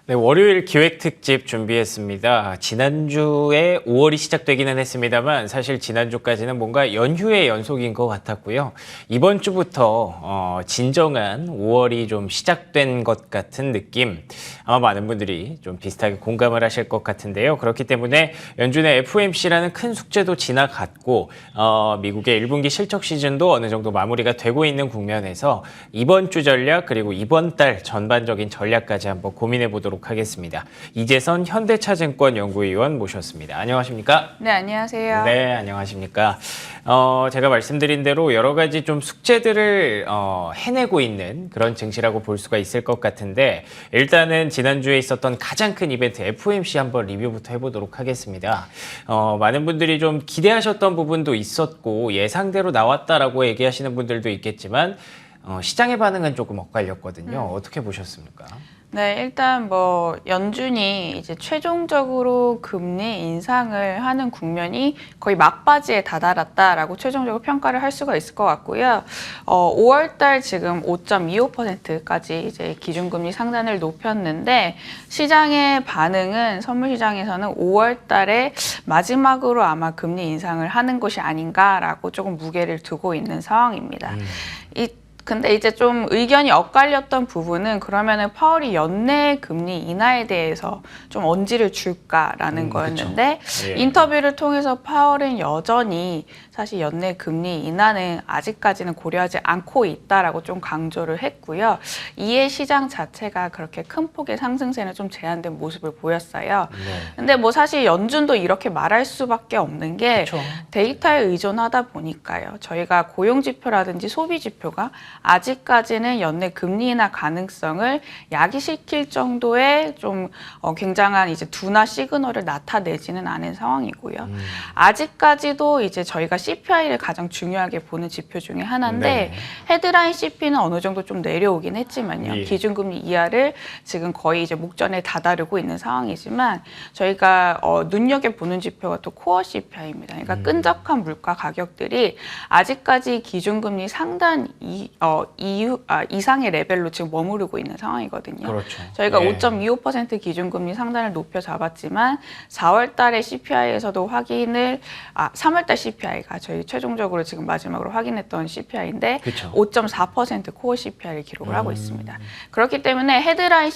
네, 월요일 기획특집 준비했습니다. 지난주에 5월이 시작되기는 했습니다만 사실 지난주까지는 뭔가 연휴의 연속인 것 같았고요. 이번 주부터 진정한 5월이 좀 시작된 것 같은 느낌, 아마 많은 분들이 좀 비슷하게 공감을 하실 것 같은데요. 그렇기 때문에 연준의 FOMC라는 큰 숙제도 지나갔고 미국의 1분기 실적 시즌도 어느 정도 마무리가 되고 있는 국면에서 이번 주 전략 그리고 이번 달 전반적인 전략까지 한번 고민해 보도록 하겠습니다. 이재선 현대차증권 연구위원 모셨습니다. 안녕하십니까? 네, 안녕하세요. 네, 안녕하십니까? 제가 말씀드린 대로 여러 가지 좀 숙제들을 해내고 있는 그런 증시라고 볼 수가 있을 것 같은데 일단은 지난주에 있었던 가장 큰 이벤트 FOMC 한번 리뷰부터 해보도록 하겠습니다. 많은 분들이 좀 기대하셨던 부분도 있었고 예상대로 나왔다라고 얘기하시는 분들도 있겠지만 시장의 반응은 조금 엇갈렸거든요. 어떻게 보셨습니까? 네, 일단 연준이 이제 최종적으로 금리 인상을 하는 국면이 거의 막바지에 다다랐다라고 최종적으로 평가를 할 수가 있을 것 같고요. 5월 달 지금 5.25%까지 이제 기준금리 상단을 높였는데 시장의 반응은 선물 시장에서는 5월 달에 마지막으로 아마 금리 인상을 하는 것이 아닌가라고 조금 무게를 두고 있는 상황입니다. 근데 이제 좀 의견이 엇갈렸던 부분은 그러면은 파월이 연내 금리 인하에 대해서 좀 언지를 줄까라는 거였는데 예. 인터뷰를 통해서 파월은 여전히 사실 연내 금리 인하는 아직까지는 고려하지 않고 있다라고 좀 강조를 했고요. 이에 시장 자체가 그렇게 큰 폭의 상승세는 좀 제한된 모습을 보였어요. 네. 근데 사실 연준도 이렇게 말할 수밖에 없는 게 그쵸. 데이터에 의존하다 보니까요. 저희가 고용 지표라든지 소비 지표가 아직까지는 연내 금리 인하 가능성을 야기시킬 정도의 좀 굉장한 이제 둔화 시그널을 나타내지는 않은 상황이고요. 아직까지도 이제 저희가 CPI를 가장 중요하게 보는 지표 중에 하나인데 네. 헤드라인 CP는 어느 정도 좀 내려오긴 했지만요. 예. 기준금리 이하를 지금 거의 이제 목전에 다다르고 있는 상황이지만 저희가 눈여겨보는 지표가 또 코어 CPI입니다. 그러니까 끈적한 물가 가격들이 아직까지 기준금리 상단 이상의 레벨로 지금 머무르고 있는 상황이거든요. 그렇죠. 저희가 예. 5.25% 기준금리 상단을 높여 잡았지만 4월 달에 CPI에서도 3월 달 CPI가 저희 최종적으로 지금 마지막으로 확인했던 CPI인데 그쵸. 5.4% 코어 CPI를 기록을 하고 있습니다. 그렇기 때문에 헤드라인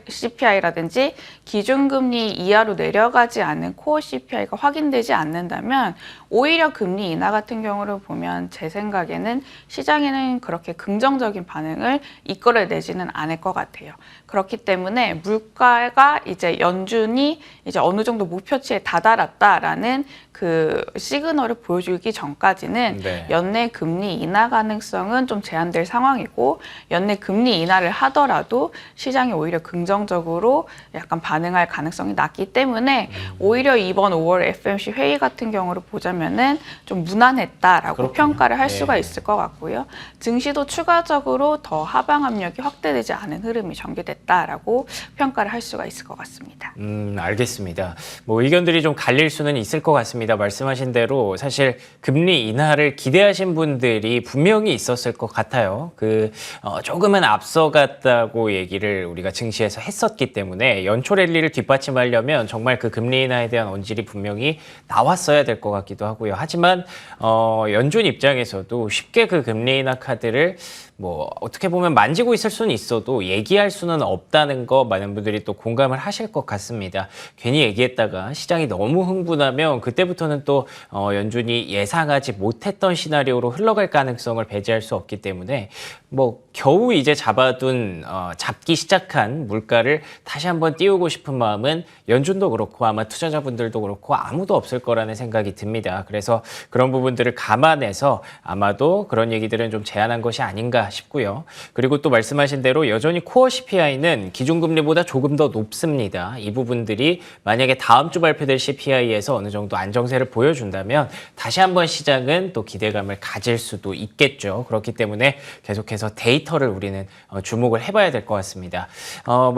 CPI라든지 기준금리 이하로 내려가지 않는 코어 CPI가 확인되지 않는다면 오히려 금리 인하 같은 경우를 보면 제 생각에는 시장에는 그렇게 긍정적인 반응을 이끌어내지는 않을 것 같아요. 그렇기 때문에 물가가 이제 연준이 이제 어느 정도 목표치에 다다랐다라는 그 시그널을 보여주기 전까지는 네. 연내 금리 인하 가능성은 좀 제한될 상황이고 연내 금리 인하를 하더라도 시장이 오히려 긍정적으로 약간 반응할 가능성이 낮기 때문에 오히려 이번 5월 FOMC 회의 같은 경우를 보자면은 좀 무난했다라고 그렇군요. 평가를 할 예. 수가 있을 것 같고요. 증시도 추가적으로 더 하방 압력이 확대되지 않은 흐름이 전개됐다라고 평가를 할 수가 있을 것 같습니다. 알겠습니다. 의견들이 좀 갈릴 수는 있을 것 같습니다. 말씀하신 대로 사실 금리 인하를 기대하신 분들이 분명히 있었을 것 같아요. 조금은 앞서갔다고 얘기를 우리가 증시에서 했었기 때문에 연초 랠리를 뒷받침하려면 정말 그 금리 인하에 대한 언질이 분명히 나왔어야 될 것 같기도 하고요. 하지만 연준 입장에서도 쉽게 그 금리 인하 카드를 어떻게 보면 만지고 있을 수는 있어도 얘기할 수는 없다는 거 많은 분들이 또 공감을 하실 것 같습니다. 괜히 얘기했다가 시장이 너무 흥분하면 그때부터는 또 연준이 예상하지 못했던 시나리오로 흘러갈 가능성을 배제할 수 없기 때문에 겨우 이제 잡기 시작한 물가를 다시 한번 띄우고 싶은 마음은 연준도 그렇고 아마 투자자분들도 그렇고 아무도 없을 거라는 생각이 듭니다. 그래서 그런 부분들을 감안해서 아마도 그런 얘기들은 좀 제한한 것이 아닌가 싶고요. 그리고 또 말씀하신 대로 여전히 코어 CPI는 기준금리보다 조금 더 높습니다. 이 부분들이 만약에 다음 주 발표될 CPI에서 어느 정도 안정세를 보여준다면 다시 한번 시장은 또 기대감을 가질 수도 있겠죠. 그렇기 때문에 계속해서 데이터를 우리는 주목을 해봐야 될 것 같습니다.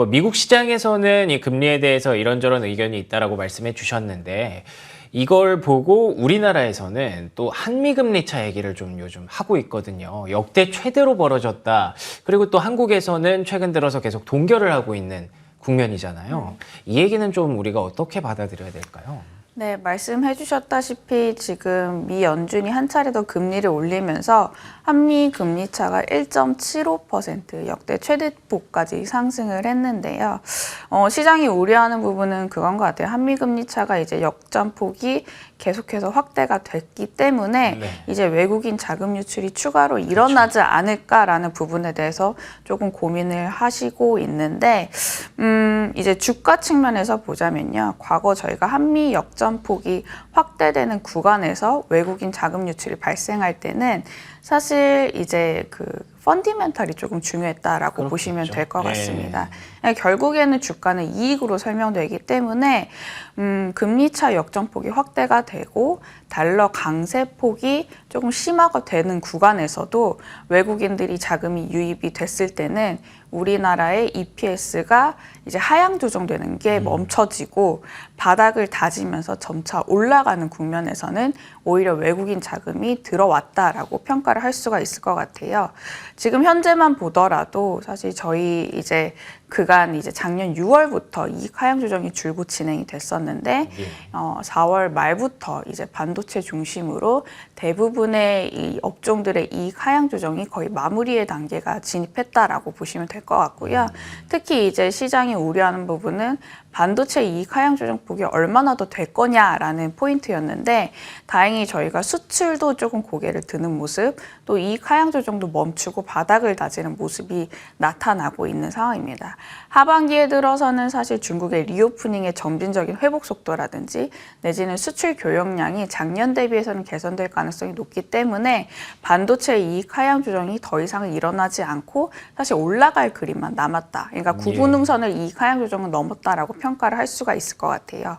미국 시장에서는 이 금리에 대해서 이런저런 의견이 있다라고 말씀해 주셨는데 이걸 보고 우리나라에서는 또 한미금리 차 얘기를 좀 요즘 하고 있거든요. 역대 최대로 벌어졌다. 그리고 또 한국에서는 최근 들어서 계속 동결을 하고 있는 국면이잖아요. 이 얘기는 좀 우리가 어떻게 받아들여야 될까요? 네, 말씀해 주셨다시피 지금 미 연준이 한 차례 더 금리를 올리면서 한미 금리 차가 1.75% 역대 최대폭까지 상승을 했는데요. 시장이 우려하는 부분은 그건 것 같아요. 한미 금리 차가 이제 역전폭이 계속해서 확대가 됐기 때문에 네. 이제 외국인 자금 유출이 추가로 일어나지 않을까라는 부분에 대해서 조금 고민을 하시고 있는데 이제 주가 측면에서 보자면요. 과거 저희가 한미 역전폭이 확대되는 구간에서 외국인 자금 유출이 발생할 때는 사실 이제 그 펀디멘탈이 조금 중요했다라고 그렇겠죠. 보시면 될 것 예. 같습니다. 결국에는 주가는 이익으로 설명되기 때문에 금리차 역전폭이 확대가 되고 달러 강세폭이 조금 심화가 되는 구간에서도 외국인들이 자금이 유입이 됐을 때는 우리나라의 EPS가 이제 하향 조정되는 게 멈춰지고 바닥을 다지면서 점차 올라가는 국면에서는 오히려 외국인 자금이 들어왔다라고 평가를 할 수가 있을 것 같아요. 지금 현재만 보더라도 사실 저희 이제 그간 이제 작년 6월부터 이익 하향 조정이 줄곧 진행이 됐었는데 4월 말부터 이제 반도체 중심으로 대부분의 이 업종들의 이익 하향 조정이 거의 마무리의 단계가 진입했다라고 보시면 될 것 같고요. 특히 이제 시장이 우려하는 부분은 반도체 이익 하향 조정폭이 얼마나 더 될 거냐라는 포인트였는데 다행히 저희가 수출도 조금 고개를 드는 모습, 또 이익 하향 조정도 멈추고 바닥을 다지는 모습이 나타나고 있는 상황입니다. 하반기에 들어서는 사실 중국의 리오프닝의 점진적인 회복 속도라든지 내지는 수출 교역량이 작년 대비해서는 개선될 가능성이 높기 때문에 반도체 이익 하향 조정이 더 이상 일어나지 않고 사실 올라갈 그림만 남았다. 그러니까 구분음선을 이익 하향 조정은 넘었다라고 평가를 할 수가 있을 것 같아요.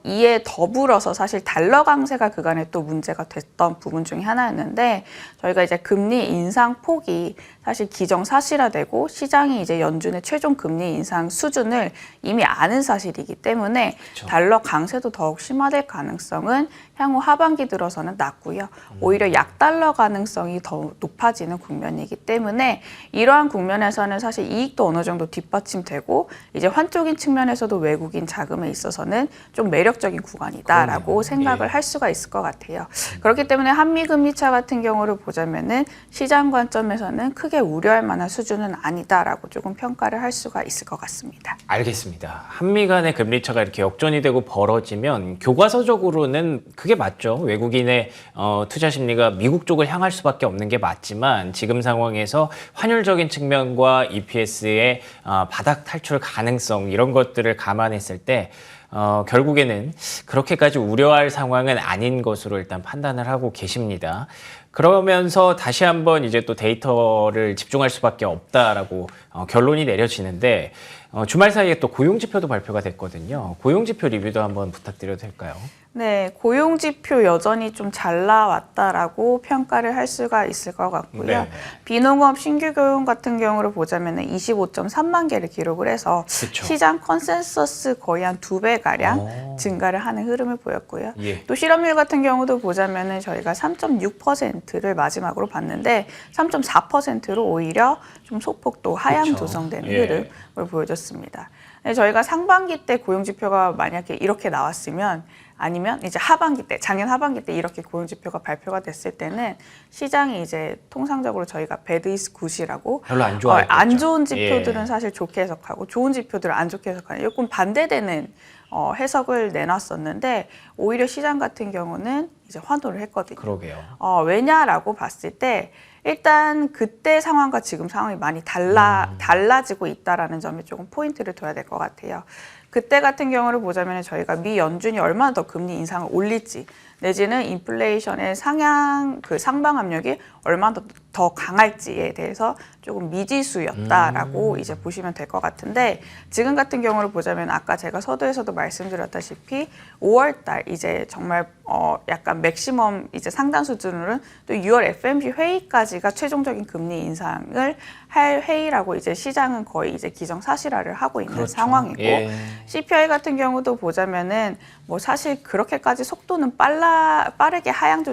이에 더불어서 사실 달러 강세가 그간에 또 문제가 됐던 부분 중에 하나였는데 저희가 이제 금리 인상 폭이 사실 기정사실화되고 시장이 이제 연준의 최종 금리 인상 수준을 이미 아는 사실이기 때문에 그렇죠. 달러 강세도 더욱 심화될 가능성은 향후 하반기 들어서는 낮고요. 오히려 약달러 가능성이 더 높아지는 국면이기 때문에 이러한 국면에서는 사실 이익도 어느 정도 뒷받침되고 이제 환쪽인 측면에서도 외국인 자금에 있어서는 좀 매력적인 구간이다라고 그러네요. 생각을 예. 할 수가 있을 것 같아요. 그렇기 때문에 한미 금리차 같은 경우를 보자면은 시장 관점에서는 크게 우려할 만한 수준은 아니다라고 조금 평가를 할 수가 있을 것 같습니다. 알겠습니다. 한미 간의 금리차가 이렇게 역전이 되고 벌어지면 교과서적으로는 그게 맞죠. 외국인의 투자 심리가 미국 쪽을 향할 수밖에 없는 게 맞지만 지금 상황에서 환율적인 측면과 EPS의 바닥 탈출 가능성 이런 것들을 감안했을 때 결국에는 그렇게까지 우려할 상황은 아닌 것으로 일단 판단을 하고 계십니다. 그러면서 다시 한번 이제 또 데이터를 집중할 수밖에 없다라고 결론이 내려지는데 주말 사이에 또 고용지표도 발표가 됐거든요. 고용지표 리뷰도 한번 부탁드려도 될까요? 네, 고용지표 여전히 좀 잘 나왔다라고 평가를 할 수가 있을 것 같고요. 네. 비농업 신규 고용 같은 경우를 보자면 25.3만 개를 기록을 해서 그쵸. 시장 컨센서스 거의 한 2배가량 증가를 하는 흐름을 보였고요. 예. 또 실업률 같은 경우도 보자면 저희가 3.6%를 마지막으로 봤는데 3.4%로 오히려 좀 소폭도 하향 그쵸. 조정되는 예. 흐름을 보여줬습니다. 네, 저희가 상반기 때 고용지표가 만약에 이렇게 나왔으면 아니면 이제 하반기 때, 작년 하반기 때 이렇게 고용지표가 발표가 됐을 때는 시장이 이제 통상적으로 저희가 배드 이스 굿이라고 별로 안 좋아했겠죠. 안 좋은 지표들은 예. 사실 좋게 해석하고 좋은 지표들은 안 좋게 해석하는 조금 반대되는 해석을 내놨었는데 오히려 시장 같은 경우는 이제 환호를 했거든요. 그러게요. 왜냐라고 봤을 때 일단 그때 상황과 지금 상황이 많이 달라지고 있다라는 점에 조금 포인트를 둬야 될 것 같아요. 그때 같은 경우를 보자면 저희가 미 연준이 얼마나 더 금리 인상을 올릴지 내지는 인플레이션의 상방 압력이 얼마나 더 강할지에 대해서 조금 미지수였다라고 이제 보시면 될 것 같은데 지금 같은 경우를 보자면 아까 제가 서두에서도 말씀드렸다시피 5월달 이제 정말 약간 맥시멈 이제 상단 수준으로는 또 6월 FOMC 회의까지가 최종적인 금리 인상을 할 회의라고 이제 시장은 거의 이제 기정사실화를 하고 있는 그렇죠. 상황이고 예. CPI 같은 경우도 보자면은 뭐 사실 그렇게까지 속도는 빠르게 하향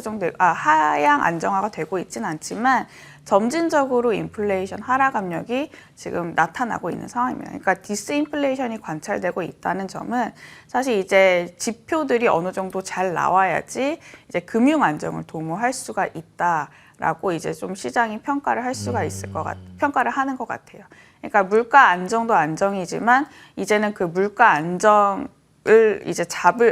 안정화가 되고 있지는 않지만 점진적으로 인플레이션 하락 압력이 지금 나타나고 있는 상황입니다. 그러니까 디스인플레이션이 관찰되고 있다는 점은 사실 이제 지표들이 어느 정도 잘 나와야지 이제 금융 안정을 도모할 수가 있다라고 이제 좀 시장이 평가를 할 수가 있을 평가를 하는 것 같아요. 그러니까 물가 안정도 안정이지만 이제는 그 물가 안정을 이제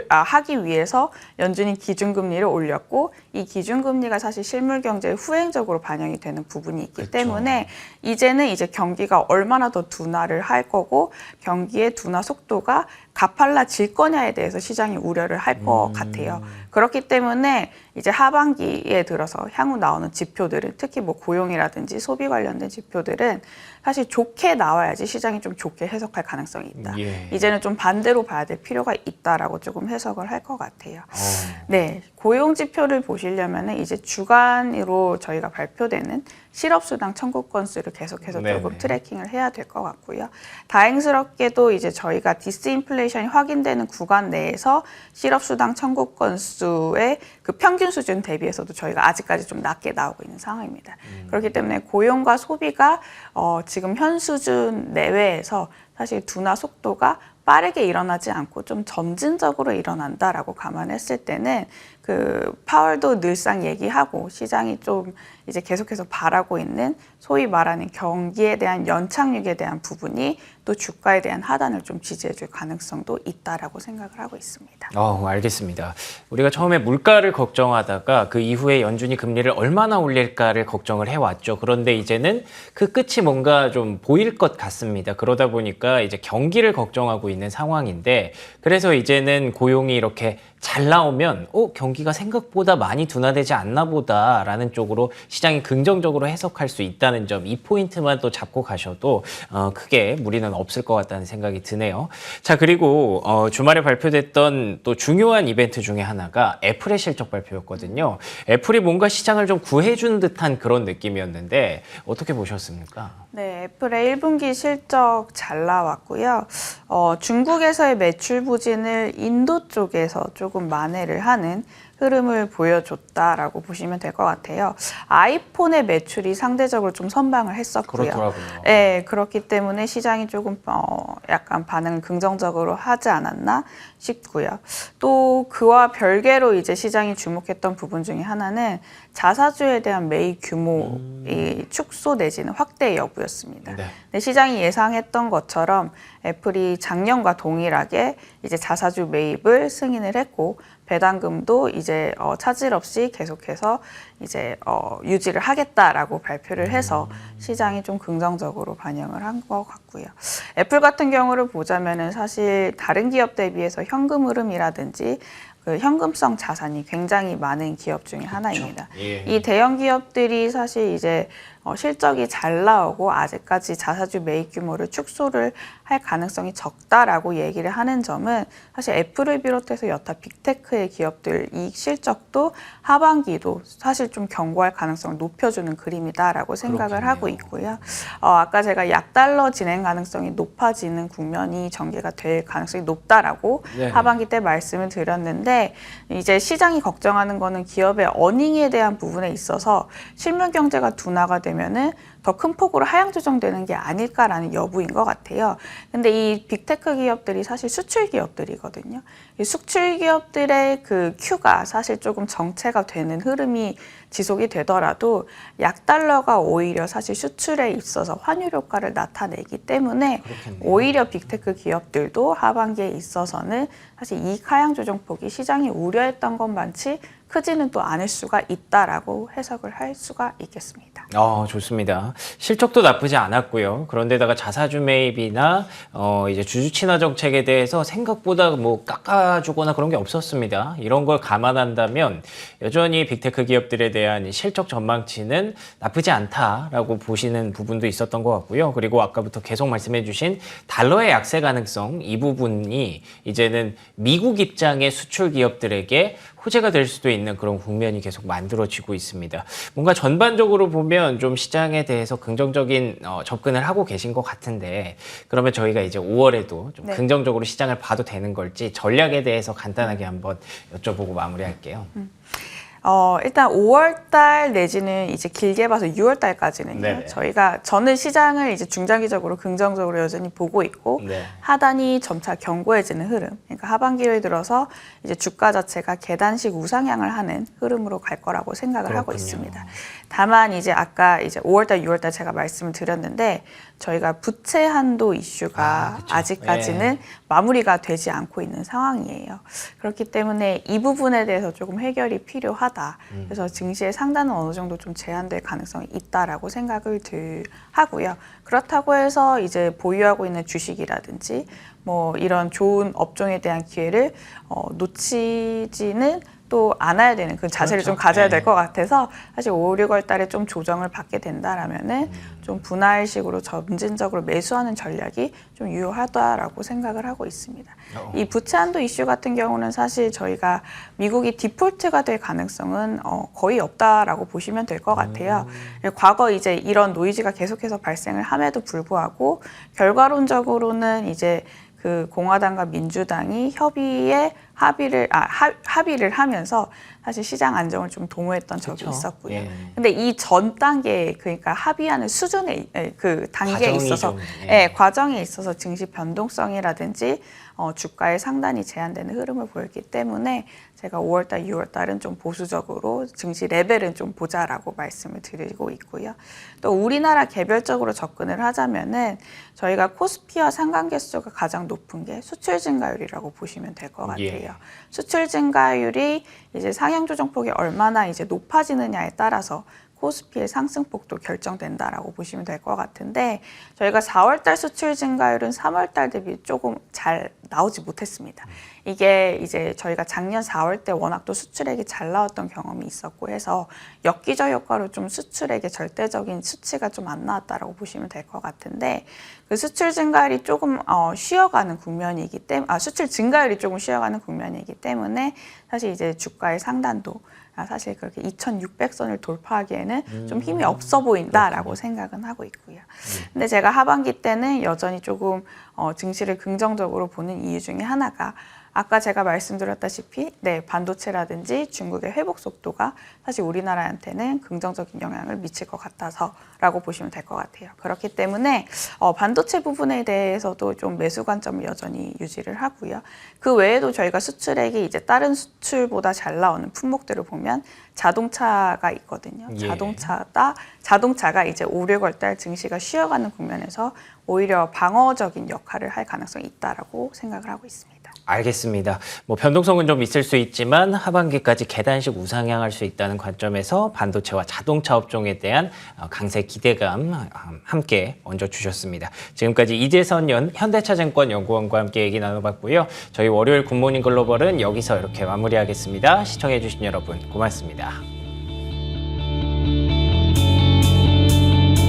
하기 위해서 연준이 기준금리를 올렸고 이 기준금리가 사실 실물 경제에 후행적으로 반영이 되는 부분이 있기 그렇죠. 때문에 이제는 이제 경기가 얼마나 더 둔화를 할 거고 경기의 둔화 속도가 가팔라질 거냐에 대해서 시장이 우려를 할 것 같아요. 그렇기 때문에 이제 하반기에 들어서 향후 나오는 지표들은 특히 뭐 고용이라든지 소비 관련된 지표들은 사실 좋게 나와야지 시장이 좀 좋게 해석할 가능성이 있다. 예. 이제는 좀 반대로 봐야 될 필요가 있다라고 조금 해석을 할 것 같아요. 네, 고용 지표를 보시려면은 이제 주간으로 저희가 발표되는 실업수당 청구 건수를 계속해서 네네. 조금 트래킹을 해야 될 것 같고요. 다행스럽게도 이제 저희가 디스인플레이션이 확인되는 구간 내에서 실업수당 청구 건수의 그 평균 수준 대비해서도 저희가 아직까지 좀 낮게 나오고 있는 상황입니다. 그렇기 때문에 고용과 소비가 지금 현 수준 내외에서 사실 둔화 속도가 빠르게 일어나지 않고 좀 점진적으로 일어난다라고 감안했을 때는 그 파월도 늘상 얘기하고 시장이 좀 이제 계속해서 바라고 있는 소위 말하는 경기에 대한 연착륙에 대한 부분이 또 주가에 대한 하단을 좀 지지해줄 가능성도 있다라고 생각을 하고 있습니다. 알겠습니다. 우리가 처음에 물가를 걱정하다가 그 이후에 연준이 금리를 얼마나 올릴까를 걱정을 해왔죠. 그런데 이제는 그 끝이 뭔가 좀 보일 것 같습니다. 그러다 보니까 이제 경기를 걱정하고 있는 상황인데 그래서 이제는 고용이 이렇게 잘 나오면 경기가 생각보다 많이 둔화되지 않나 보다라는 쪽으로 시장이 긍정적으로 해석할 수 있다는 점, 이 포인트만 또 잡고 가셔도 크게 무리는 없을 것 같다는 생각이 드네요. 자, 그리고 주말에 발표됐던 또 중요한 이벤트 중에 하나가 애플의 실적 발표였거든요. 애플이 뭔가 시장을 좀 구해준 듯한 그런 느낌이었는데 어떻게 보셨습니까? 네, 애플의 1분기 실적 잘 나왔고요. 중국에서의 매출 부진을 인도 쪽에서 조금 만회를 하는 흐름을 보여줬다라고 보시면 될 것 같아요. 아이폰의 매출이 상대적으로 좀 선방을 했었고요. 그렇더라고요. 네, 그렇기 때문에 시장이 조금 약간 반응을 긍정적으로 하지 않았나 싶고요. 또 그와 별개로 이제 시장이 주목했던 부분 중에 하나는 자사주에 대한 매입 규모의 축소 내지는 확대 여부였습니다. 네. 네, 시장이 예상했던 것처럼 애플이 작년과 동일하게 이제 자사주 매입을 승인을 했고 배당금도 이제 차질 없이 계속해서 이제 유지를 하겠다라고 발표를 해서 시장이 좀 긍정적으로 반영을 한 것 같고요. 애플 같은 경우를 보자면은 사실 다른 기업 대비해서 현금 흐름이라든지 그 현금성 자산이 굉장히 많은 기업 중에 하나입니다. 예. 이 대형 기업들이 사실 이제 실적이 잘 나오고 아직까지 자사주 매입 규모를 축소를 할 가능성이 적다라고 얘기를 하는 점은 사실 애플을 비롯해서 여타 빅테크의 기업들 이익 실적도 하반기도 사실 좀 견고할 가능성을 높여주는 그림이다라고 생각을 그렇겠네요. 하고 있고요. 아까 제가 약달러 진행 가능성이 높아지는 국면이 전개가 될 가능성이 높다라고 네. 하반기 때 말씀을 드렸는데 이제 시장이 걱정하는 거는 기업의 어닝에 대한 부분에 있어서 실물 경제가 둔화가 되면은 더 큰 폭으로 하향 조정되는 게 아닐까라는 여부인 것 같아요. 근데 이 빅테크 기업들이 사실 수출 기업들이거든요. 이 수출 기업들의 그 큐가 사실 조금 정체가 되는 흐름이 지속이 되더라도 약달러가 오히려 사실 수출에 있어서 환율 효과를 나타내기 때문에 그렇겠네요. 오히려 빅테크 기업들도 하반기에 있어서는 사실 이익 하향 조정폭이 시장이 우려했던 것만치 크지는 또 않을 수가 있다라고 해석을 할 수가 있겠습니다. 좋습니다. 실적도 나쁘지 않았고요. 그런데다가 자사주 매입이나 이제 주주 친화 정책에 대해서 생각보다 뭐 깎아주거나 그런 게 없었습니다. 이런 걸 감안한다면 여전히 빅테크 기업들에 대한 실적 전망치는 나쁘지 않다라고 보시는 부분도 있었던 것 같고요. 그리고 아까부터 계속 말씀해주신 달러의 약세 가능성, 이 부분이 이제는 미국 입장의 수출 기업들에게 호재가 될 수도 있는 그런 국면이 계속 만들어지고 있습니다. 뭔가 전반적으로 보면 좀 시장에 대해서 긍정적인 접근을 하고 계신 것 같은데, 그러면 저희가 이제 5월에도 좀 네. 긍정적으로 시장을 봐도 되는 걸지 전략에 대해서 간단하게 한번 여쭤보고 마무리할게요. 일단 5월 달 내지는 이제 길게 봐서 6월 달까지는요. 네네. 저는 시장을 이제 중장기적으로 긍정적으로 여전히 보고 있고 네. 하단이 점차 견고해지는 흐름. 그러니까 하반기에 들어서 이제 주가 자체가 계단식 우상향을 하는 흐름으로 갈 거라고 생각을 하고 그렇군요. 있습니다. 다만 이제 아까 이제 5월 달, 6월 달 제가 말씀을 드렸는데 저희가 부채 한도 이슈가 그쵸. 아직까지는 예. 마무리가 되지 않고 있는 상황이에요. 그렇기 때문에 이 부분에 대해서 조금 해결이 필요하다. 그래서 증시의 상단은 어느 정도 좀 제한될 가능성이 있다라고 생각을 하고요. 그렇다고 해서 이제 보유하고 있는 주식이라든지 뭐 이런 좋은 업종에 대한 기회를 놓치지는 또 않아야 되는 그 자세를 그렇죠. 좀 가져야 될 네. 것 같아서 사실 5, 6월 달에 좀 조정을 받게 된다라면은 좀 분할식으로 점진적으로 매수하는 전략이 좀 유효하다라고 생각을 하고 있습니다. 이 부채 한도 이슈 같은 경우는 사실 저희가 미국이 디폴트가 될 가능성은 거의 없다라고 보시면 될 것 같아요. 과거 이제 이런 노이즈가 계속해서 발생을 함에도 불구하고 결과론적으로는 이제 그 공화당과 민주당이 합의를 하면서 사실 시장 안정을 좀 도모했던 적이 그쵸. 있었고요. 예. 근데 이 전 단계에 그러니까 합의하는 수준에 그 단계에 과정이 있어서 좀, 예. 과정에 있어서 증시 변동성이라든지 주가의 상단이 제한되는 흐름을 보였기 때문에 제가 5월달, 6월달은 좀 보수적으로 증시 레벨은 좀 보자라고 말씀을 드리고 있고요. 또 우리나라 개별적으로 접근을 하자면은 저희가 코스피와 상관계수가 가장 높은 게 수출 증가율이라고 보시면 될 것 같아요. 예. 수출 증가율이 이제 상향 조정폭이 얼마나 이제 높아지느냐에 따라서 코스피의 상승폭도 결정된다라고 보시면 될 것 같은데 저희가 4월달 수출 증가율은 3월달 대비 조금 잘 나오지 못했습니다. 이게 이제 저희가 작년 4월 때 워낙 또 수출액이 잘 나왔던 경험이 있었고 해서 엽기적 효과로 좀 수출액의 절대적인 수치가 좀 안 나왔다라고 보시면 될 것 같은데 그 수출 증가율이 조금 쉬어가는 국면이기 때문에 수출 증가율이 조금 쉬어가는 국면이기 때문에 사실 이제 주가의 상단도 사실 그렇게 2,600선을 돌파하기에는 좀 힘이 없어 보인다라고 생각은 하고 있고요. 근데 제가 하반기 때는 여전히 조금 증시를 긍정적으로 보는 이유 중에 하나가 아까 제가 말씀드렸다시피 반도체라든지 중국의 회복 속도가 사실 우리나라한테는 긍정적인 영향을 미칠 것 같아서라고 보시면 될 것 같아요. 그렇기 때문에 반도체 부분에 대해서도 좀 매수 관점을 여전히 유지를 하고요. 그 외에도 저희가 수출액이 이제 다른 수출보다 잘 나오는 품목들을 보면 자동차가 있거든요. 예. 자동차가 이제 5, 6월 달 증시가 쉬어가는 국면에서 오히려 방어적인 역할을 할 가능성이 있다라고 생각을 하고 있습니다. 알겠습니다. 뭐 변동성은 좀 있을 수 있지만 하반기까지 계단식 우상향할 수 있다는 관점에서 반도체와 자동차 업종에 대한 강세 기대감 함께 얹어주셨습니다. 지금까지 이재선 현대차증권 연구원과 함께 얘기 나눠봤고요. 저희 월요일 굿모닝 글로벌은 여기서 이렇게 마무리하겠습니다. 시청해주신 여러분 고맙습니다.